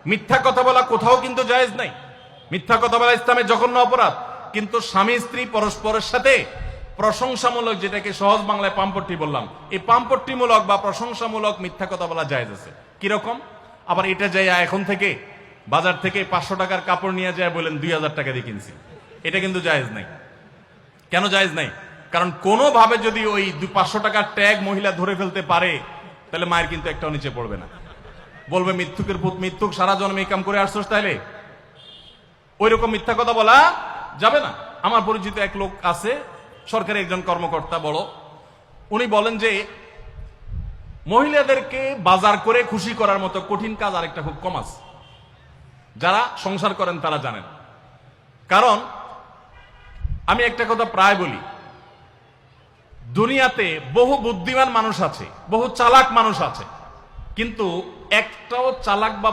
মিথ্যা কথা বলা কোথাও কিন্তু জায়েজ নাই। মিথ্যা কথা বলা ইসলামে জঘন্য অপরাধ। কিন্তু স্বামী স্ত্রী পরস্পরের সাথে প্রশংসামূলক, যেটাকে সহজ বাংলায় পাম্পট্টি বললাম, এই পাম্পট্টিমূলক বা প্রশংসামূলক মিথ্যা কথা বলা জায়েজ আছে। কিরকম? আবার এটা যাইয়া এখন থেকে বাজার থেকে 500 টাকার কাপড় নিয়ে যায় বলেন 2000 টাকা দিয়ে কিনছি, এটা কিন্তু জায়েজ নাই। কেন জায়েজ নাই? কারণ কোনোভাবে যদি ওই 500 টাকার ট্যাগ মহিলা ধরে ফেলতে পারে, তাহলে মায়ের কিন্তু একটাও নিচে পড়বে না। বলবে মিথ্যুকের পুত মিথ্যুক, সারা জন্মে এই কাম করে আসছোস, তাইলে ওই রকম মিথ্যা কথা বলা যাবে না। আমার পরিচিত এক লোক আছে, সরকারি একজন কর্মকর্তা বড়, উনি বলেন যে মহিলাদেরকে বাজার করে খুশি করার মতো কঠিন কাজ আরেকটা খুব কম আছে। যারা সংসার করেন তারা জানেন। কারণ আমি একটা কথা প্রায় বলি, দুনিয়াতে বহু বুদ্ধিমান মানুষ আছে, বহু চালাক মানুষ আছে, কিন্তু একটাও চালাক বা